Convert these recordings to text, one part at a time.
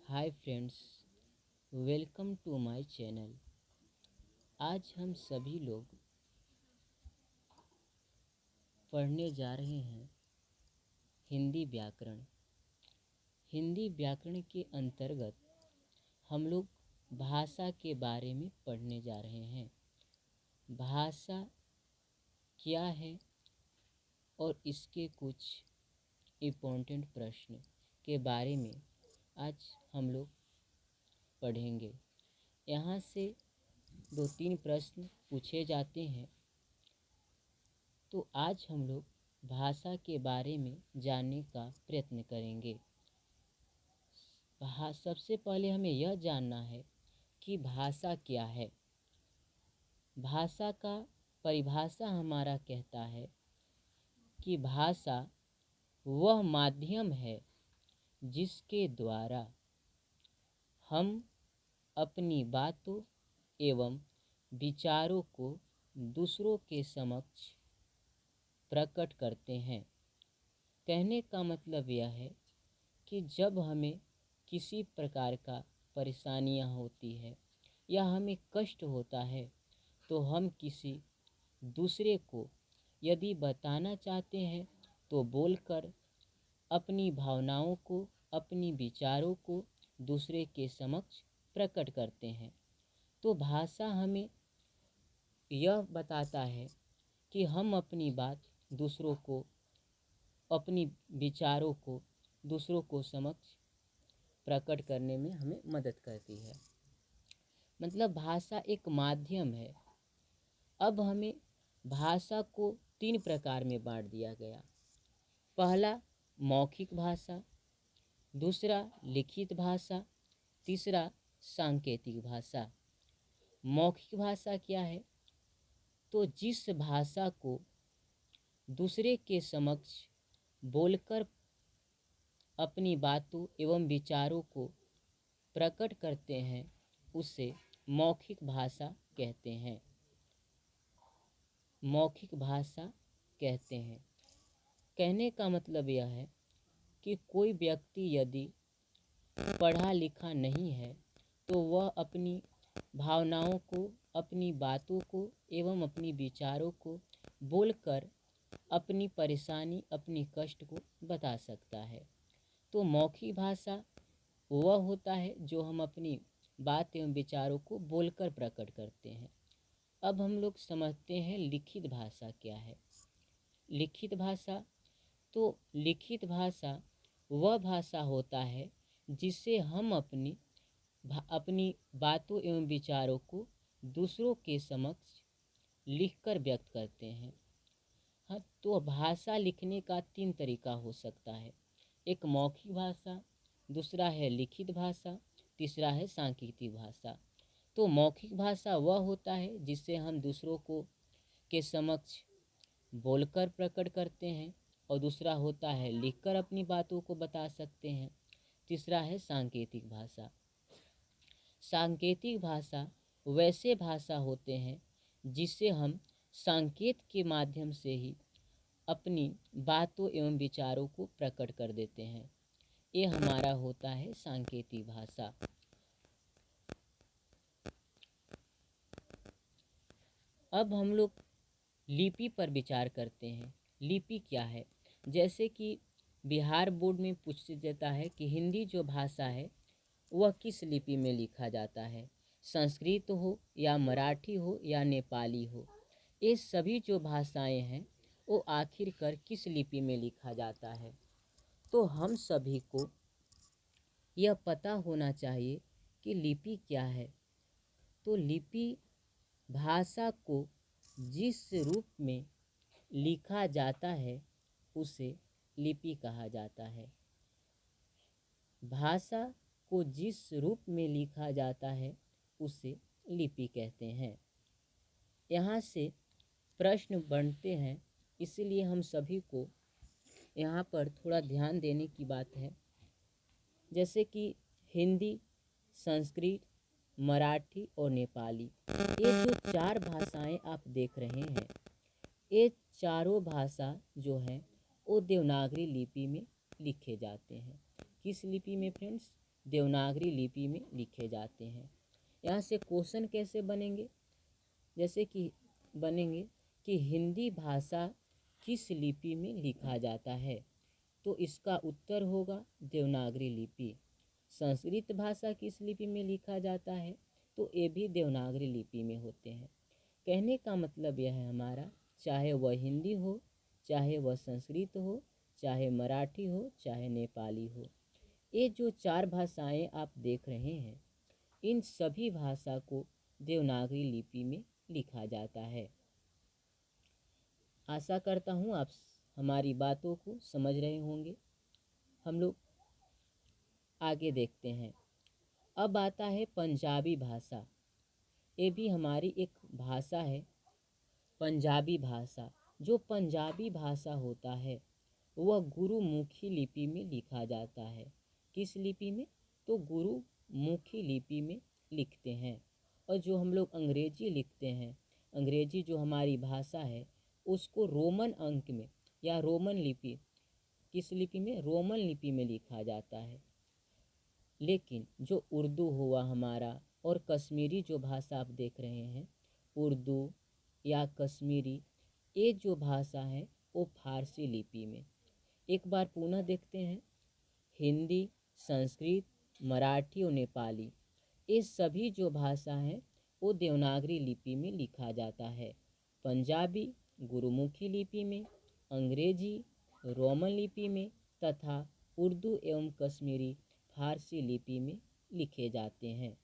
Hi friends, welcome to my channel. आज हम सभी लोग पढ़ने जा रहे हैं हिंदी व्याकरण। हिंदी व्याकरण के अंतर्गत हम लोग भाषा के बारे में पढ़ने जा रहे हैं। भाषा क्या है और इसके कुछ इम्पोर्टेंट प्रश्न के बारे में आज हम लोग पढ़ेंगे। यहाँ से 2-3 प्रश्न पूछे जाते हैं। तो आज हम लोग भाषा के बारे में जानने का प्रयत्न करेंगे। सबसे पहले हमें यह जानना है कि भाषा क्या है। भाषा का परिभाषा हमारा कहता है कि भाषा वह माध्यम है जिसके द्वारा हम अपनी बातों एवं विचारों को दूसरों के समक्ष प्रकट करते हैं। कहने का मतलब यह है कि जब हमें किसी प्रकार का परेशानियां होती है या हमें कष्ट होता है तो हम किसी दूसरे को यदि बताना चाहते हैं तो बोलकर अपनी भावनाओं को, अपनी विचारों को दूसरे के समक्ष प्रकट करते हैं। तो भाषा हमें यह बताता है कि हम अपनी बात दूसरों को, अपनी विचारों को दूसरों को समक्ष प्रकट करने में हमें मदद करती है। मतलब भाषा एक माध्यम है। अब हमें भाषा को 3 प्रकार में बांट दिया गया। पहला मौखिक भाषा, दूसरा लिखित भाषा, तीसरा सांकेतिक भाषा। मौखिक भाषा क्या है? तो जिस भाषा को दूसरे के समक्ष बोलकर अपनी बातों एवं विचारों को प्रकट करते हैं उसे मौखिक भाषा कहते हैं। मौखिक भाषा कहते हैं। कहने का मतलब यह है कि कोई व्यक्ति यदि पढ़ा लिखा नहीं है तो वह अपनी भावनाओं को, अपनी बातों को एवं अपनी विचारों को बोलकर अपनी परेशानी, अपनी कष्ट को बता सकता है। तो मौखिक भाषा वह होता है जो हम अपनी बात एवं विचारों को बोलकर प्रकट करते हैं। अब हम लोग समझते हैं लिखित भाषा क्या है। लिखित भाषा, तो लिखित भाषा वह भाषा होता है जिसे हम अपनी बातों एवं विचारों को दूसरों के समक्ष लिखकर व्यक्त करते हैं। हाँ, तो भाषा लिखने का 3 तरीका हो सकता है। एक मौखिक भाषा, दूसरा है लिखित भाषा, तीसरा है सांकेतिक भाषा। तो मौखिक भाषा वह होता है जिससे हम दूसरों को के समक्ष बोलकर प्रकट करते हैं, और दूसरा होता है लिखकर अपनी बातों को बता सकते हैं। तीसरा है सांकेतिक भाषा। सांकेतिक भाषा वैसे भाषा होते हैं जिसे हम संकेत के माध्यम से ही अपनी बातों एवं विचारों को प्रकट कर देते हैं। ये हमारा होता है सांकेतिक भाषा। अब हम लोग लिपि पर विचार करते हैं। लिपि क्या है? जैसे कि बिहार बोर्ड में पूछ देता है कि हिंदी जो भाषा है वह किस लिपि में लिखा जाता है, संस्कृत हो या मराठी हो या नेपाली हो। ये सभी जो भाषाएं हैं वो आखिरकार किस लिपि में लिखा जाता है। तो हम सभी को यह पता होना चाहिए कि लिपि क्या है। तो लिपि भाषा को जिस रूप में लिखा जाता है उसे लिपि कहा जाता है। भाषा को जिस रूप में लिखा जाता है उसे लिपि कहते हैं। यहाँ से प्रश्न बनते हैं, इसलिए हम सभी को यहाँ पर थोड़ा ध्यान देने की बात है। जैसे कि हिंदी, संस्कृत, मराठी और नेपाली, ये जो 4 भाषाएं आप देख रहे हैं, ये चारों भाषा जो हैं वो देवनागरी लिपि में लिखे जाते हैं। किस लिपि में फ्रेंड्स? देवनागरी लिपि में लिखे जाते हैं। यहाँ से क्वेश्चन कैसे बनेंगे, जैसे कि बनेंगे कि हिंदी भाषा किस लिपि में लिखा जाता है, तो इसका उत्तर होगा देवनागरी लिपि। संस्कृत भाषा किस लिपि में लिखा जाता है, तो ये भी देवनागरी लिपि में होते हैं। कहने का मतलब यह है हमारा, चाहे वह हिंदी हो, चाहे वह संस्कृत हो, चाहे मराठी हो, चाहे नेपाली हो, ये जो 4 भाषाएं आप देख रहे हैं, इन सभी भाषा को देवनागरी लिपि में लिखा जाता है। आशा करता हूँ आप हमारी बातों को समझ रहे होंगे। हम लोग आगे देखते हैं। अब आता है पंजाबी भाषा। ये भी हमारी एक भाषा है, पंजाबी भाषा। जो पंजाबी भाषा होता है वह गुरुमुखी लिपि में लिखा जाता है। किस लिपि में, तो गुरुमुखी लिपि में लिखते हैं। और जो हम लोग अंग्रेजी लिखते हैं, अंग्रेजी जो हमारी भाषा है, उसको रोमन अंक में या रोमन लिपि, किस लिपि में, रोमन लिपि में लिखा जाता है। लेकिन जो उर्दू हुआ हमारा और कश्मीरी जो भाषा आप देख रहे हैं, उर्दू या कश्मीरी, ये जो भाषा है वो फारसी लिपि में। एक बार पुनः देखते हैं। हिंदी, संस्कृत, मराठी और नेपाली, ये सभी जो भाषा हैं वो देवनागरी लिपि में लिखा जाता है। पंजाबी गुरुमुखी लिपि में, अंग्रेजी रोमन लिपि में तथा उर्दू एवं कश्मीरी फारसी लिपि में लिखे जाते हैं।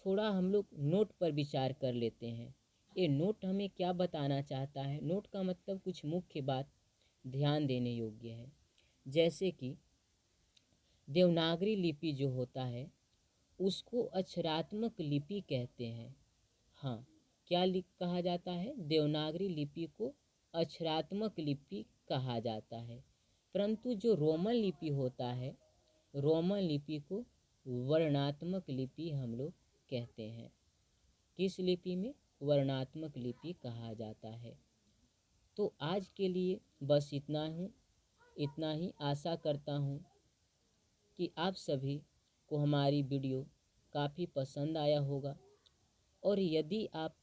थोड़ा हम लोग नोट पर विचार कर लेते हैं। ये नोट हमें क्या बताना चाहता है। नोट का मतलब कुछ मुख्य बात ध्यान देने योग्य है। जैसे कि देवनागरी लिपि जो होता है उसको अक्षरात्मक लिपि कहते हैं। हाँ, क्या कहा जाता है, देवनागरी लिपि को अक्षरात्मक लिपि कहा जाता है। परंतु जो रोमन लिपि होता है, रोमन लिपि को वर्णात्मक लिपि हम लोग कहते हैं। किस लिपि में, वर्णात्मक लिपि कहा जाता है। तो आज के लिए बस इतना ही। आशा करता हूँ कि आप सभी को हमारी वीडियो काफ़ी पसंद आया होगा। और यदि आप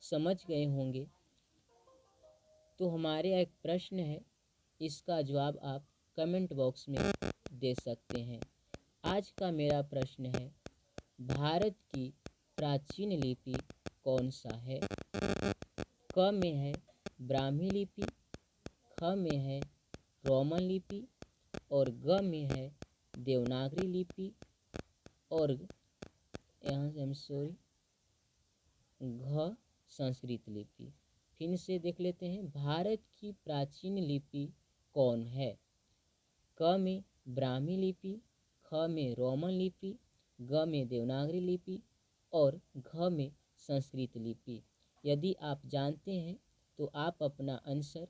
समझ गए होंगे तो हमारे एक प्रश्न है, इसका जवाब आप कमेंट बॉक्स में दे सकते हैं। आज का मेरा प्रश्न है, भारत की प्राचीन लिपि कौन सा है। क में है ब्राह्मी लिपि, ख में है रोमन लिपि और ग में है देवनागरी लिपि और यहाँ से घ संस्कृत लिपि। फिर से देख लेते हैं। भारत की प्राचीन लिपि कौन है। क में ब्राह्मी लिपि, ख में रोमन लिपि, ग में देवनागरी लिपि और घ में संस्कृत लिपि। यदि आप जानते हैं तो आप अपना आंसर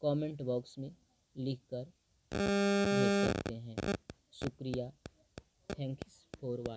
कमेंट बॉक्स में लिखकर भेज सकते हैं। शुक्रिया। Thanks for watching.